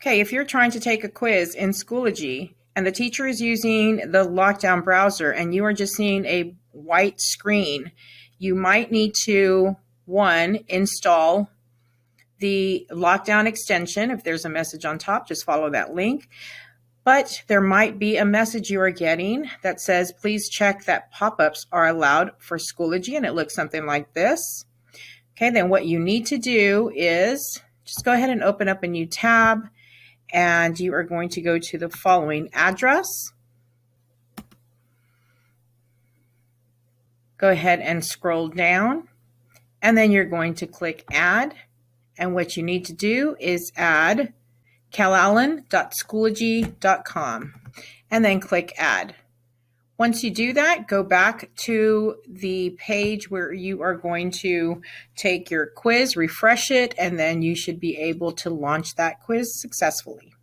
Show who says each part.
Speaker 1: Okay, if you're trying to take a quiz in Schoology and the teacher is using the lockdown browser and you are just seeing a white screen, you might need to, one, install the lockdown extension. If there's a message on top, just follow that link. But there might be a message you are getting that says, please check that pop-ups are allowed for Schoology, and it looks something like this. Okay, then what you need to do is just go ahead and open up a new tab, and you are going to go to the following address. Go ahead and scroll down, and then you're going to click add. And what you need to do is add calallen.schoology.com and then click add. Once you do that, go back to the page where you are going to take your quiz, refresh it, and then you should be able to launch that quiz successfully.